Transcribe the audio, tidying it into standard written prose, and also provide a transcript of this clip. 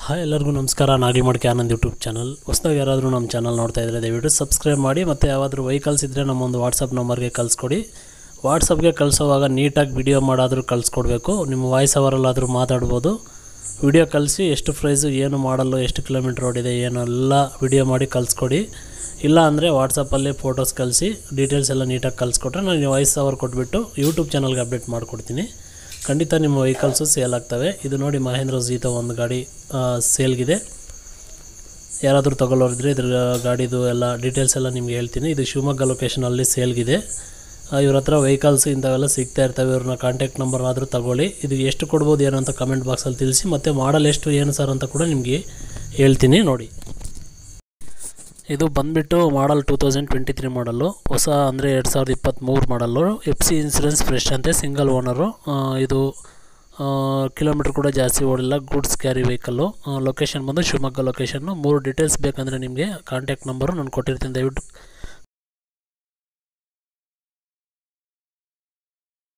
Hi ಎಲ್ಲರಿಗೂ ನಮಸ್ಕಾರ. ನಾಗಲಿ ಮಡಿಕೆ ಆನಂದ್ ಯೂಟ್ಯೂಬ್ ಚಾನಲ್. ಹೊಸದಾಗಿ ಯಾರಾದರೂ ನಮ್ಮ ಚಾನಲ್ ನೋಡ್ತಾ ಇದ್ದರೆ ದಯವಿಟ್ಟು ಸಬ್ಸ್ಕ್ರೈಬ್ ಮಾಡಿ. ಮತ್ತು ಯಾವಾದರೂ ವೆಹಿಕಲ್ಸ್ ಇದ್ದರೆ ನಮ್ಮೊಂದು ವಾಟ್ಸಪ್ ನಂಬರ್ಗೆ ಕಳಿಸ್ಕೊಡಿ. ವಾಟ್ಸಪ್ಗೆ ಕಳಿಸೋವಾಗ ನೀಟಾಗಿ ವಿಡಿಯೋ ಮಾಡಾದರೂ ಕಳಿಸ್ಕೊಡ್ಬೇಕು. ನಿಮ್ಮ ವಾಯ್ಸ್ ಅವರಲ್ಲಾದರೂ ಮಾತಾಡ್ಬೋದು. ವಿಡಿಯೋ ಕಳಿಸಿ ಎಷ್ಟು ಪ್ರೈಸು, ಏನು ಮಾಡಲು, ಎಷ್ಟು ಕಿಲೋಮೀಟ್ರ್ ರೋಡಿದೆ, ಏನೆಲ್ಲ ವಿಡಿಯೋ ಮಾಡಿ ಕಳಿಸ್ಕೊಡಿ. ಇಲ್ಲ ಅಂದರೆ ವಾಟ್ಸಪ್ಪಲ್ಲಿ ಫೋಟೋಸ್ ಕಳಿಸಿ ಡೀಟೇಲ್ಸ್ ಎಲ್ಲ ನೀಟಾಗಿ ಕಳಿಸ್ಕೊಟ್ರೆ ನಾನು ವಾಯ್ಸ್ ಅವರ್ ಕೊಟ್ಬಿಟ್ಟು ಯೂಟ್ಯೂಬ್ ಚಾನಲ್ಗೆ ಅಪ್ಡೇಟ್ ಮಾಡಿಕೊಡ್ತೀನಿ. ಖಂಡಿತ ನಿಮ್ಮ ವೆಹಿಕಲ್ಸು ಸೇಲ್ ಆಗ್ತವೆ. ಇದು ನೋಡಿ ಮಹೇಂದ್ರ ಝೀತೋ ಒಂದು ಗಾಡಿ ಸೇಲ್ಗಿದೆ. ಯಾರಾದರೂ ತೊಗೊಳ್ಳೋರಿದ್ರೆ ಇದ್ರ ಗಾಡಿದು ಎಲ್ಲ ಡೀಟೇಲ್ಸ್ ಎಲ್ಲ ನಿಮ್ಗೆ ಹೇಳ್ತೀನಿ. ಇದು ಶಿವಮೊಗ್ಗ ಲೊಕೇಶನಲ್ಲಿ ಸೇಲ್ಗಿದೆ. ಇವ್ರ ಹತ್ರ ವೆಹಿಕಲ್ಸ್ ಇಂಥವೆಲ್ಲ ಸಿಗ್ತಾ ಇರ್ತವೆ. ಇವ್ರನ್ನ ಕಾಂಟ್ಯಾಕ್ಟ್ ನಂಬರ್ ಆದರೂ ತಗೊಳ್ಳಿ. ಇದು ಎಷ್ಟು ಕೊಡ್ಬೋದು ಏನು ಅಂತ ಕಮೆಂಟ್ ಬಾಕ್ಸಲ್ಲಿ ತಿಳಿಸಿ. ಮತ್ತು ಮಾಡಲ್ ಎಷ್ಟು ಏನು ಸರ್ ಅಂತ ಕೂಡ ನಿಮಗೆ ಹೇಳ್ತೀನಿ ನೋಡಿ. ಇದು ಬಂದುಬಿಟ್ಟು ಮಾಡಲ್ 2023 ಮಾಡಲ್ಲು, ಹೊಸ ಅಂದರೆ 2023 ಮಾಡಲ್ಲು. FC ಇನ್ಸೂರೆನ್ಸ್ ಫ್ರೆಶ್ ಅಂತೆ, ಸಿಂಗಲ್ ಓನರು. ಇದು ಕಿಲೋಮೀಟ್ರ್ ಕೂಡ ಜಾಸ್ತಿ ಓಡಿಲ್ಲ, ಗೂಡ್ಸ್ ಕ್ಯಾರಿ ವೆಹಿಕಲ್ಲು. ಲೊಕೇಶನ್ ಬಂದು ಶಿವಮೊಗ್ಗ ಲೊಕೇಶನ್ನು. 3 ಡೀಟೇಲ್ಸ್ ಬೇಕಂದರೆ ನಿಮಗೆ ಕಾಂಟ್ಯಾಕ್ಟ್ ನಂಬರು ನಾನು ಕೊಟ್ಟಿರ್ತೀನಿ. ದಯವಿಟ್ಟು